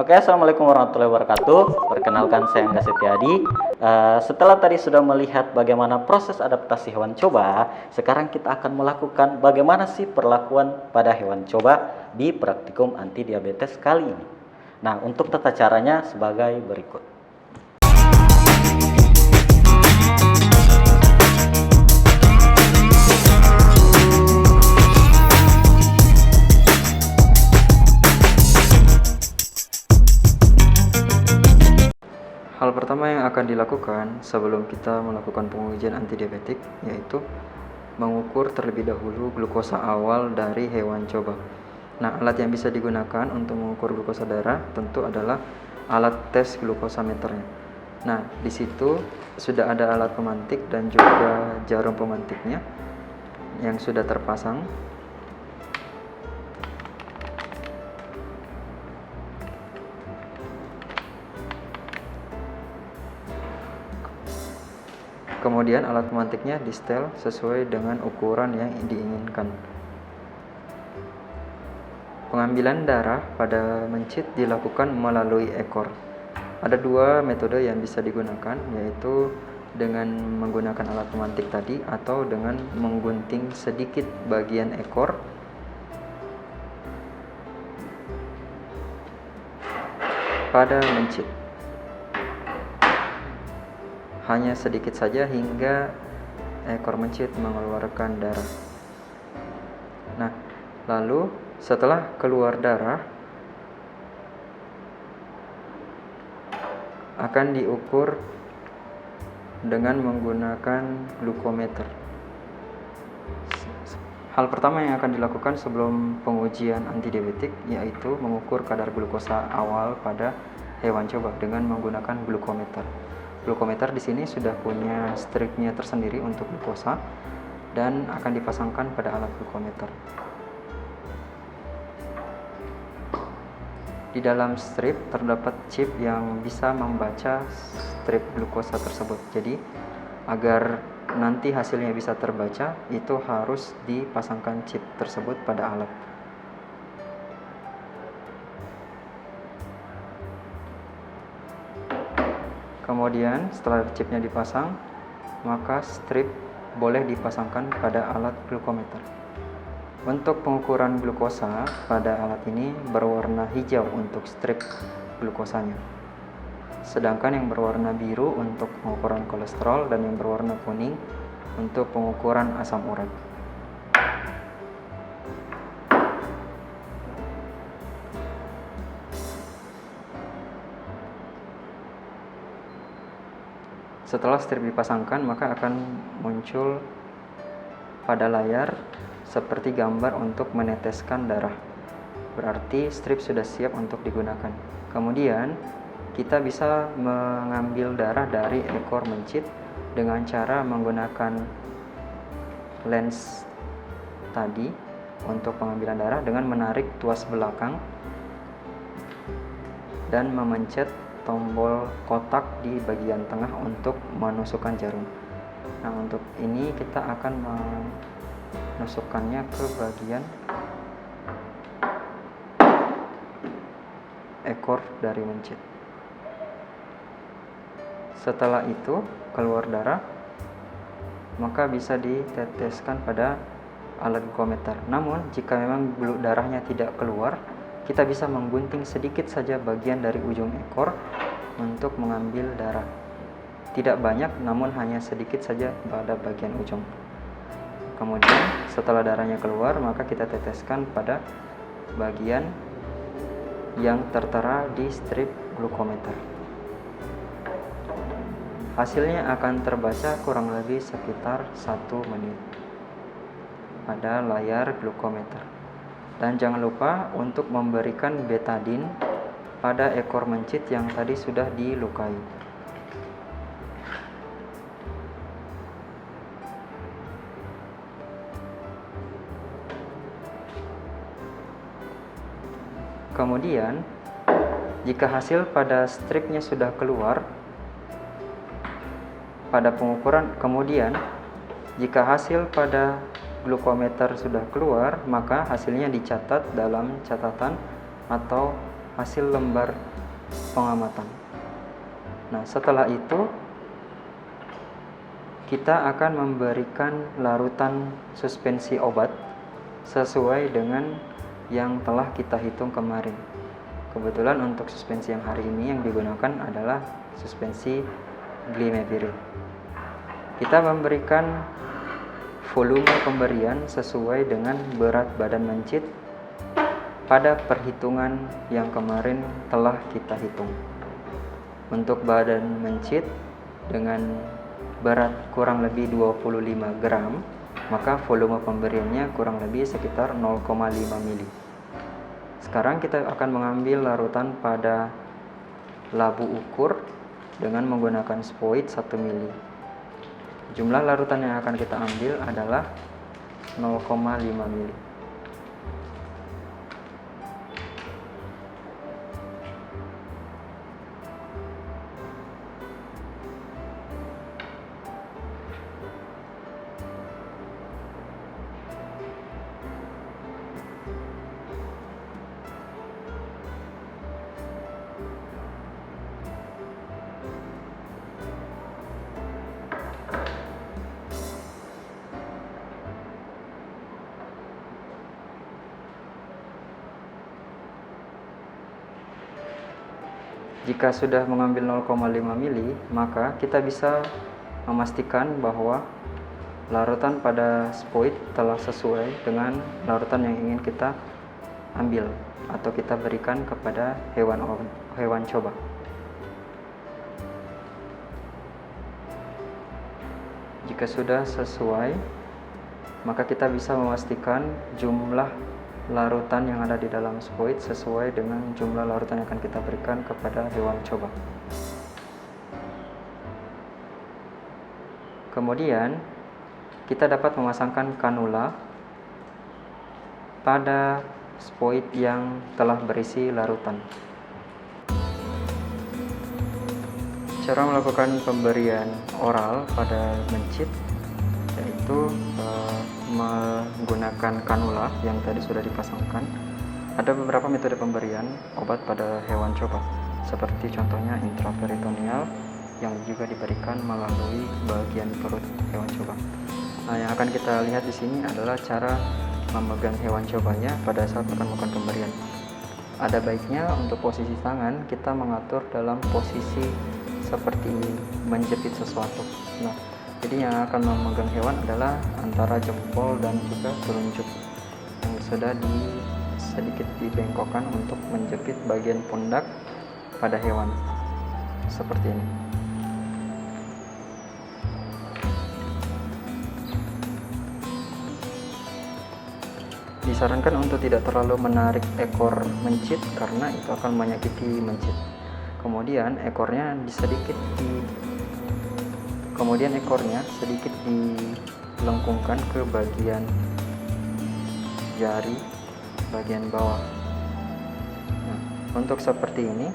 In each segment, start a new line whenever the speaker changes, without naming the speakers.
Oke, assalamualaikum warahmatullahi wabarakatuh. Perkenalkan, saya Angga Setiadi. Setelah tadi sudah melihat bagaimana proses adaptasi hewan coba, sekarang kita akan melakukan bagaimana sih perlakuan pada hewan coba di praktikum anti diabetes kali ini. Nah, untuk tata caranya sebagai berikut.
Hal pertama yang akan dilakukan sebelum kita melakukan pengujian antidiabetik yaitu mengukur terlebih dahulu glukosa awal dari hewan coba. Nah, alat yang bisa digunakan untuk mengukur glukosa darah tentu adalah alat tes glukosa meternya. Nah, di situ sudah ada alat pemantik dan juga jarum pemantiknya yang sudah terpasang. Kemudian alat pemantiknya di-setel sesuai dengan ukuran yang diinginkan. Pengambilan darah pada mencit dilakukan melalui ekor. Ada dua metode yang bisa digunakan, yaitu dengan menggunakan alat pemantik tadi atau dengan menggunting sedikit bagian ekor pada mencit. Hanya sedikit saja hingga ekor mencit mengeluarkan darah. Nah, lalu setelah keluar darah akan diukur dengan menggunakan glukometer. Hal pertama yang akan dilakukan sebelum pengujian antidiabetik yaitu mengukur kadar glukosa awal pada hewan coba dengan menggunakan glukometer. Glukometer di sini sudah punya stripnya tersendiri untuk glukosa dan akan dipasangkan pada alat glukometer. Di dalam strip terdapat chip yang bisa membaca strip glukosa tersebut. Jadi, agar nanti hasilnya bisa terbaca, itu harus dipasangkan chip tersebut pada alat. Kemudian setelah chipnya dipasang, maka strip boleh dipasangkan pada alat glukometer. Untuk pengukuran glukosa pada alat ini berwarna hijau untuk strip glukosanya. Sedangkan yang berwarna biru untuk pengukuran kolesterol dan yang berwarna kuning untuk pengukuran asam urat. Setelah strip dipasangkan, maka akan muncul pada layar seperti gambar untuk meneteskan darah. Berarti strip sudah siap untuk digunakan. Kemudian, kita bisa mengambil darah dari ekor mencit dengan cara menggunakan lens tadi untuk pengambilan darah dengan menarik tuas belakang dan memencet tombol kotak di bagian tengah untuk menusukkan jarum. Nah, untuk ini kita akan menusukkannya ke bagian ekor dari mencit. Setelah itu keluar darah, maka bisa diteteskan pada alat glukometer. Namun, jika memang darahnya tidak keluar, kita bisa menggunting sedikit saja bagian dari ujung ekor untuk mengambil darah. Tidak banyak, namun hanya sedikit saja pada bagian ujung. Kemudian setelah darahnya keluar, maka kita teteskan pada bagian yang tertera di strip glukometer. Hasilnya akan terbaca kurang lebih sekitar 1 menit pada layar glukometer. Dan jangan lupa untuk memberikan betadin pada ekor mencit yang tadi sudah dilukai. Kemudian, jika hasil pada stripnya sudah keluar pada pengukuran, jika hasil pada glukometer sudah keluar, maka hasilnya dicatat dalam catatan atau hasil lembar pengamatan. Nah, setelah itu kita akan memberikan larutan suspensi obat sesuai dengan yang telah kita hitung kemarin. Kebetulan untuk suspensi yang hari ini yang digunakan adalah suspensi glimepirid. Kita memberikan volume pemberian sesuai dengan berat badan mencit pada perhitungan yang kemarin telah kita hitung. Untuk badan mencit dengan berat kurang lebih 25 gram, maka volume pemberiannya kurang lebih sekitar 0,5 mili. Sekarang kita akan mengambil larutan pada labu ukur dengan menggunakan spoid 1 mili. Jumlah larutan yang akan kita ambil adalah 0,5 mili. Jika sudah mengambil 0,5 mili, maka kita bisa memastikan bahwa larutan pada spoid telah sesuai dengan larutan yang ingin kita ambil atau kita berikan kepada hewan coba. Jika sudah sesuai, maka kita bisa memastikan jumlah larutan yang ada di dalam spoid sesuai dengan jumlah larutan yang akan kita berikan kepada hewan coba. Kemudian kita dapat memasangkan kanula pada spoid yang telah berisi larutan. Cara melakukan pemberian oral pada mencit yaitu menggunakan kanula yang tadi sudah dipasangkan. Ada beberapa metode pemberian obat pada hewan coba, seperti contohnya intraperitoneal yang juga diberikan melalui bagian perut hewan coba. Nah, yang akan kita lihat di sini adalah cara memegang hewan cobanya pada saat akan melakukan pemberian. Ada baiknya untuk posisi tangan kita mengatur dalam posisi seperti menjepit sesuatu. Nah, jadi yang akan memegang hewan adalah antara jempol dan juga telunjuk yang sudah sedikit dibengkokkan untuk menjepit bagian pundak pada hewan seperti ini. Disarankan untuk tidak terlalu menarik ekor mencit karena itu akan menyakiti mencit. Kemudian ekornya sedikit dilengkungkan ke bagian jari bagian bawah. Nah, untuk seperti ini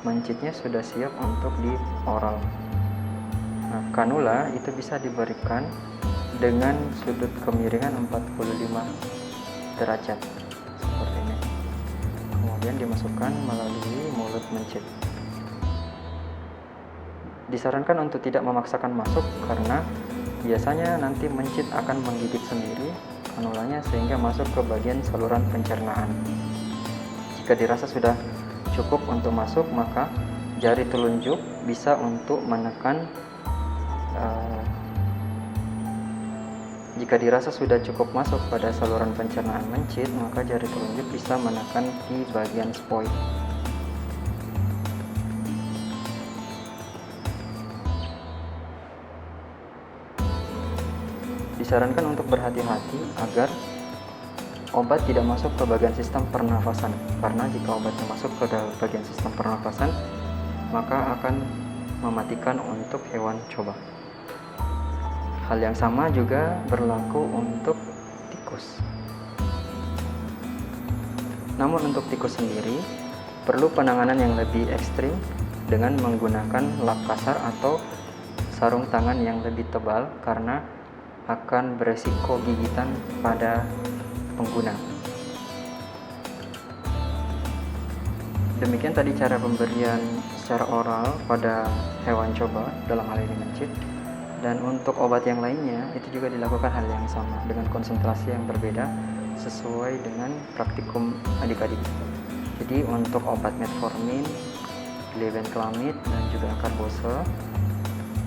mencitnya sudah siap untuk di oral. Nah, kanula itu bisa diberikan dengan sudut kemiringan 45 derajat seperti ini. Kemudian dimasukkan melalui mulut mencit. Disarankan untuk tidak memaksakan masuk karena biasanya nanti mencit akan menggigit sendiri kanulanya sehingga masuk ke bagian saluran pencernaan. Jika dirasa sudah cukup untuk masuk, maka jari telunjuk bisa untuk menekan. Jika dirasa sudah cukup masuk pada saluran pencernaan mencit, maka jari telunjuk bisa menekan di bagian spoid. Disarankan untuk berhati-hati agar obat tidak masuk ke bagian sistem pernafasan, karena jika obatnya masuk ke bagian sistem pernafasan, maka akan mematikan untuk hewan coba. Hal yang sama juga berlaku untuk tikus. Namun untuk tikus sendiri perlu penanganan yang lebih ekstrim dengan menggunakan lap kasar atau sarung tangan yang lebih tebal karena akan beresiko gigitan pada pengguna. Demikian tadi cara pemberian secara oral pada hewan coba, dalam hal ini mencit. Dan untuk obat yang lainnya itu juga dilakukan hal yang sama dengan konsentrasi yang berbeda sesuai dengan praktikum adik-adik. Jadi untuk obat metformin, glibenclamid dan juga acarbose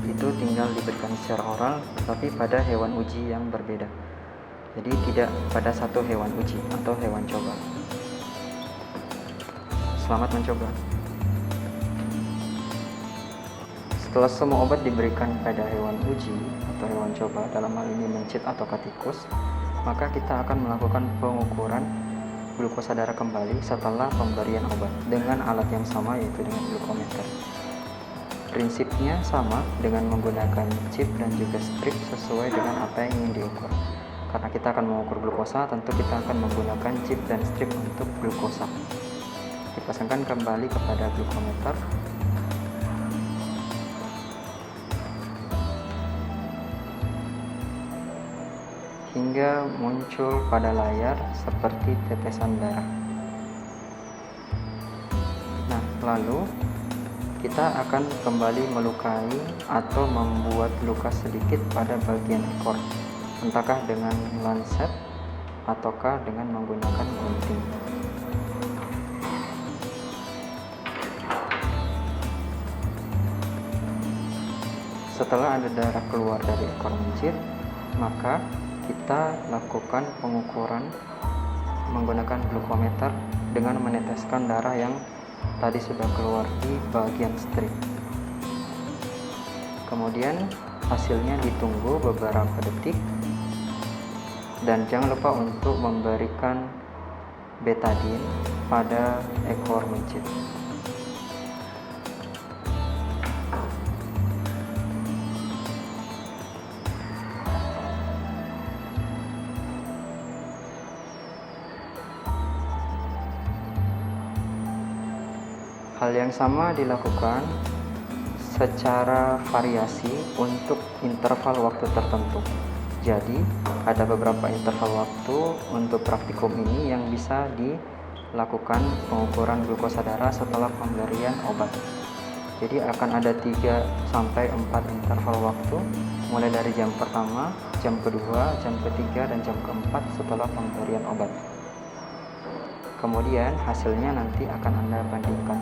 itu tinggal diberikan secara oral, tetapi pada hewan uji yang berbeda. Jadi tidak pada satu hewan uji atau hewan coba. Selamat mencoba. Setelah semua obat diberikan pada hewan uji atau hewan coba, dalam hal ini mencit atau tikus, maka kita akan melakukan pengukuran glukosa darah kembali setelah pemberian obat dengan alat yang sama, yaitu dengan glukometer. Prinsipnya sama dengan menggunakan chip dan juga strip sesuai dengan apa yang ingin diukur. Karena kita akan mengukur glukosa, tentu kita akan menggunakan chip dan strip untuk glukosa. Dipasangkan kembali kepada glukometer. Hingga muncul pada layar seperti tetesan darah. Nah, lalu kita akan kembali melukai atau membuat luka sedikit pada bagian ekor, entahkah dengan lancet ataukah dengan menggunakan gunting. Setelah ada darah keluar dari ekor mencit, maka kita lakukan pengukuran menggunakan glukometer dengan meneteskan darah yang tadi sudah keluar di bagian strip. Kemudian hasilnya ditunggu beberapa detik, dan jangan lupa untuk memberikan betadine pada ekor mencit. Hal yang sama dilakukan secara variasi untuk interval waktu tertentu. Jadi, ada beberapa interval waktu untuk praktikum ini yang bisa dilakukan pengukuran glukosa darah setelah pemberian obat. Jadi akan ada 3 sampai 4 interval waktu, mulai dari jam pertama, jam kedua, jam ketiga, dan jam keempat setelah pemberian obat. Kemudian hasilnya nanti akan Anda bandingkan.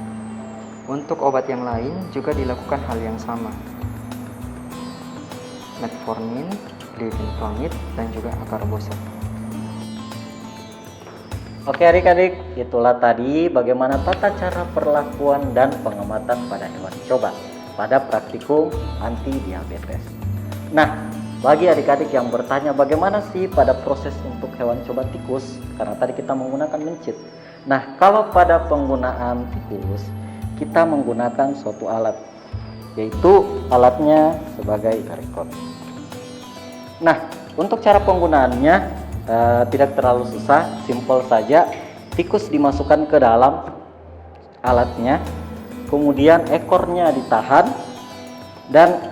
Untuk obat yang lain juga dilakukan hal yang sama. Metformin, glibenclamid, dan juga acarbose.
Oke adik-adik, itulah tadi bagaimana tata cara perlakuan dan pengamatan pada hewan coba pada praktikum anti diabetes. Nah, bagi adik-adik yang bertanya bagaimana sih pada proses untuk hewan coba tikus, karena tadi kita menggunakan mencit. Nah, kalau pada penggunaan tikus, kita menggunakan suatu alat, yaitu alatnya sebagai record. Nah, untuk cara penggunaannya tidak terlalu susah, simpel saja. Tikus dimasukkan ke dalam alatnya, kemudian ekornya ditahan dan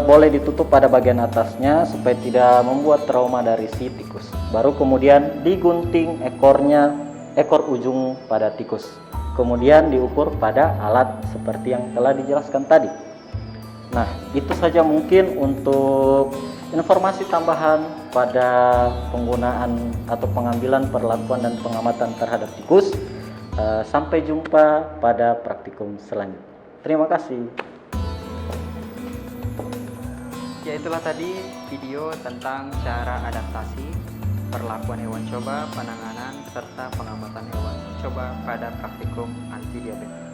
boleh ditutup pada bagian atasnya supaya tidak membuat trauma dari si tikus. Baru kemudian digunting ekor ujung pada tikus. Kemudian diukur pada alat seperti yang telah dijelaskan tadi. Nah, itu saja mungkin untuk informasi tambahan pada penggunaan atau pengambilan, perlakuan, dan pengamatan terhadap tikus. Sampai jumpa pada praktikum selanjutnya. Terima kasih.
Ya, itulah tadi video tentang cara adaptasi, perlakuan hewan coba, penanganan, serta pengamatan hewan coba pada praktikum anti diabetes.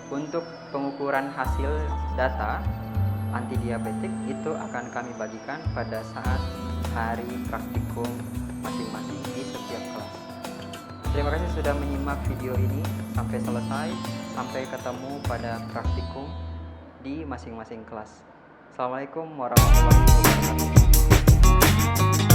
Untuk pengukuran hasil data anti diabetik itu akan kami bagikan pada saat hari praktikum masing-masing di setiap kelas. Terima kasih sudah menyimak video ini sampai selesai. Sampai ketemu pada praktikum di masing-masing kelas. Assalamualaikum warahmatullahi wabarakatuh.